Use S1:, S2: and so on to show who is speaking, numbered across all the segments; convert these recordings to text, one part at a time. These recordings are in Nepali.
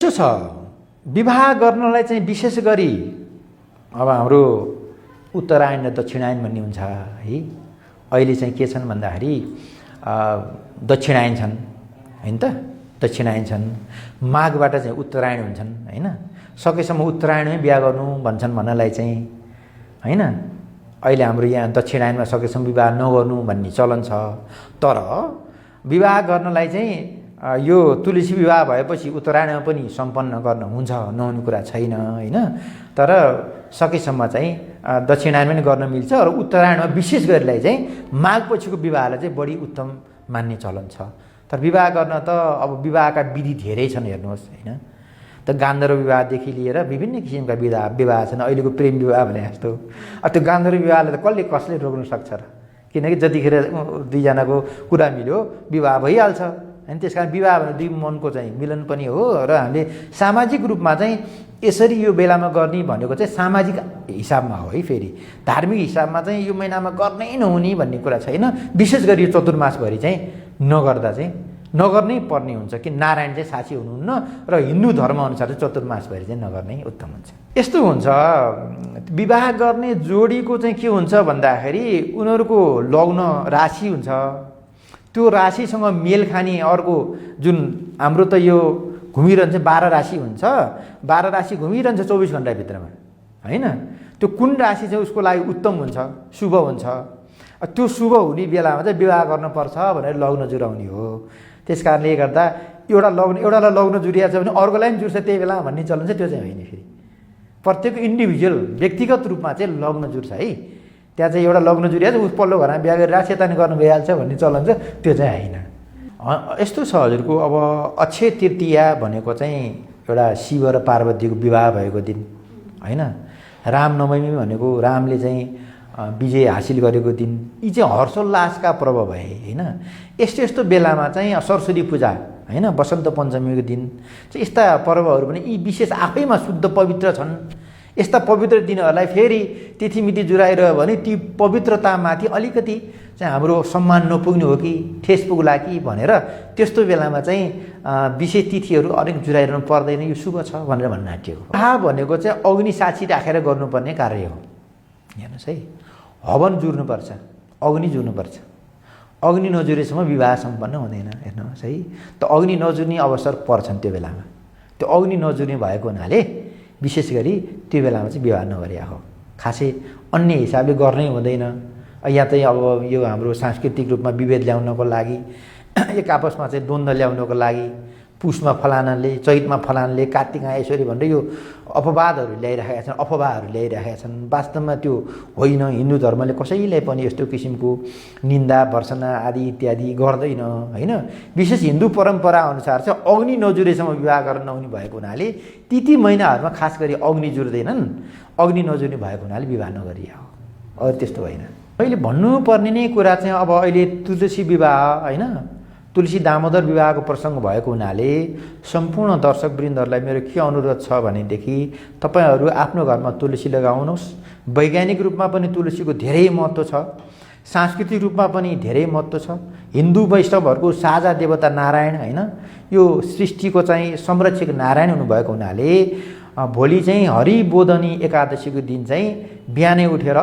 S1: त्यो छ विवाह गर्नलाई चाहिँ विशेष गरी अब हाम्रो उत्तरायण र दक्षिणायन भन्ने हुन्छ है। अहिले चाहिँ के छन् भन्दाखेरि दक्षिणायन छन् हैन त, दक्षिणायन छन्, माघबाट चाहिँ उत्तरायण हुन्छन् हैन। सकेसम्म उत्तरायणमै बिहा गर्नु भन्छन् भन्नलाई चाहिँ हैन। अहिले हाम्रो यहाँ दक्षिणायनमा सकेसम्म विवाह नगर्नु भन्ने चलन छ। तर विवाह गर्नलाई चाहिँ यो तुलसी विवाह भएपछि उत्तरायणमा पनि सम्पन्न गर्न हुन्छ, नहुने कुरा छैन हैन। तर सकेसम्म चाहिँ दक्षिणायनमा पनि गर्न मिल्छ र उत्तरायणमा विशेष गरिलाई चाहिँ माघपछिको विवाहलाई चाहिँ बढी उत्तम मान्ने चलन छ। तर विवाह गर्न त अब विवाहका विधि धेरै छन् हेर्नुहोस् हैन। त गान्धर्व विवाहदेखि लिएर विभिन्न किसिमका विवाह छन्। अहिलेको प्रेम विवाह भने जस्तो त्यो गान्धर्व विवाहलाई त कसले रोक्न सक्छ र? किनकि जतिखेर दुईजनाको कुरा मिल्यो विवाह भइहाल्छ। अनि त्यसकारण विवाह भने दुई मनको चाहिँ मिलन पनि हो र हामीले सामाजिक रूपमा चाहिँ यसरी यो बेलामा गर्ने भनेको चाहिँ सामाजिक हिसाबमा हो है। फेरि धार्मिक हिसाबमा चाहिँ यो महिनामा गर्नै नहुने भन्ने कुरा छैन। विशेष गरी यो चतुर्मासभरि चाहिँ नगर्दा चाहिँ नगर्नै पर्ने हुन्छ कि नारायण चाहिँ साक्षी हुनुहुन्न र हिन्दू धर्मअनुसार चाहिँ चतुर्मासभरि चाहिँ नगर्नै उत्तम हुन्छ। यस्तो हुन्छ विवाह गर्ने जोडीको चाहिँ के हुन्छ भन्दाखेरि उनीहरूको लग्न राशि हुन्छ, त्यो राशिसँग मेल खाने अर्को जुन हाम्रो त यो घुमिरहन्छ 12 राशि हुन्छ, 12 राशि घुमिरहन्छ 24 घण्टाभित्रमा हैन। त्यो कुन राशि चाहिँ उसको लागि उत्तम हुन्छ, शुभ हुन्छ, त्यो शुभ हुने बेलामा चाहिँ विवाह गर्नुपर्छ भनेर लग्न जुराउने हो। त्यसकारणले गर्दा एउटालाई लग्न जुरिया छ भने अर्कोलाई पनि जुर्छ त्यही बेला भन्ने चलन चाहिँ त्यो चाहिँ होइन। फेरि प्रत्येक इन्डिभिजुअल व्यक्तिगत रूपमा चाहिँ लग्न जुर्छ है। त्यहाँ चाहिँ एउटा लग्न जुरिया छ उस पल्लो घरमा बिहा गरेर राशेतानी गर्नु भइहाल्छ भन्ने चलन चाहिँ त्यो चाहिँ होइन। यस्तो छ हजुरको अब अक्षय तृतीया भनेको चाहिँ एउटा शिव र पार्वतीको विवाह भएको दिन हैन। रामनवमी भनेको रामले चाहिँ विजय हासिल गरेको दिन। यी चाहिँ हर्षोल्लासका पर्व भए हैन। यस्तो यस्तो बेलामा चाहिँ सरस्वती पूजा हैन, वसन्त पञ्चमीको दिन चाहिँ यस्ता पर्वहरू पनि यी विशेष आफैमा शुद्ध पवित्र छन्। यस्ता पवित्र दिनहरूलाई फेरि तिथिमिति जुराएर भने ती पवित्रतामाथि अलिकति चाहिँ हाम्रो सम्मान नपुग्ने हो कि ठेस पुग्ला कि भनेर त्यस्तो बेलामा चाहिँ विशेष तिथिहरू अलिक जुराइरहनु पर्दैन, यो शुभ छ भनेर भन्न आँटिएको। विवाह भनेको चाहिँ अग्नि साक्षी राखेर गर्नुपर्ने कार्य हो। हेर्नुहोस् है, हवन जुर्नुपर्छ, अग्नि जुर्नुपर्छ। अग्नि नजुरेसम्म विवाह सम्पन्न हुँदैन। हेर्नुहोस् है, त अग्नि नजुर्ने अवसर पर्छन् त्यो बेलामा। त्यो अग्नि नजुर्ने भएको हुनाले विशेष गरी त्यो बेलामा चाहिँ विवाह नगरिया हो। खासै अन्य हिसाबले गर्नै हुँदैन। यहाँ चाहिँ अब यो हाम्रो सांस्कृतिक रूपमा विभेद ल्याउनको लागि, एक आपसमा चाहिँ द्वन्द्व ल्याउनको लागि पुसमा फलानाले, चैतमा फलानाले, कार्तिकमा यसरी भनेर यो अपवादहरू ल्याइराखेका छन्, अफवाहहरू ल्याइराखेका छन्। वास्तवमा त्यो होइन। हिन्दू धर्मले कसैलाई पनि यस्तो किसिमको निन्दा भर्सना आदि इत्यादि गर्दैन हैन। विशेष हिन्दू परम्परा अनुसार चाहिँ अग्नि नजुरेसम्म विवाह गर्न नहुने भएको हुनाले ती महिनाहरूमा खास गरी अग्नि जुर्दैनन्। अग्नि नजुर्ने भएको हुनाले विवाह नगरिया हो, अरू त्यस्तो होइन। अहिले भन्नुपर्ने नै कुरा चाहिँ अब अहिले तुलसी विवाह हैन, तुलसी दामोदर विवाहको प्रसङ्ग भएको हुनाले सम्पूर्ण दर्शकवृन्दहरूलाई मेरो के अनुरोध छ भनेदेखि तपाईहरू आफ्नो घरमा तुलसी लगाउनुहोस्। वैज्ञानिक रूपमा पनि तुलसीको धेरै महत्त्व छ, सांस्कृतिक रूपमा पनि धेरै महत्त्व छ। हिन्दू वैष्णवहरूको साझा देवता नारायण हैन, यो सृष्टिको चाहिँ संरक्षक नारायण हुनुभएको हुनाले भोलि चाहिँ हरिबोधनी एकादशीको दिन चाहिँ बिहानै उठेर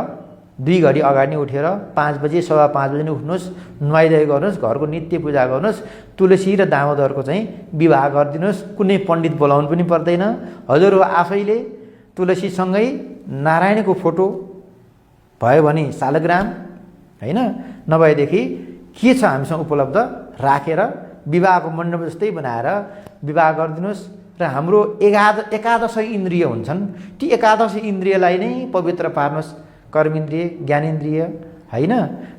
S1: 2 घडी अगाडि नै उठेर 5 बजे 5:15 बजे नै उठ्नुहोस्, नुहाइधुवाइ गर्नुहोस्, घरको नित्य पूजा गर्नुहोस्, तुलसी र दामोदरको चाहिँ विवाह गरिदिनुहोस्। कुनै पण्डित बोलाउनु पनि पर्दैन। हजुर आफैले तुलसीसँगै नारायणको फोटो भयो भने शालग्राम हैन, नभएदेखि के छ हामीसँग उपलब्ध राखेर विवाहको मण्डप जस्तै बनाएर विवाह गरिदिनुहोस्। र हाम्रो 11 इन्द्रिय हुन्छन्, ती 11 इन्द्रियलाई नै पवित्र पार्नुहोस्। कर्मेन्द्रिय, ज्ञानेन्द्रिय हैन,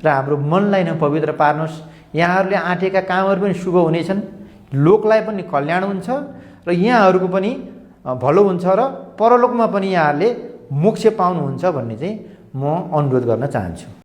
S1: र हाम्रो मनलाई नै पवित्र पार्नुहोस्। यहाँहरूले आँटेका कामहरू पनि शुभ हुनेछन्, लोकलाई पनि कल्याण हुन्छ र यहाँहरूको पनि भलो हुन्छ र परलोकमा पनि यहाँहरूले मोक्ष पाउनुहुन्छ भन्ने चाहिँ म अनुरोध गर्न चाहन्छु।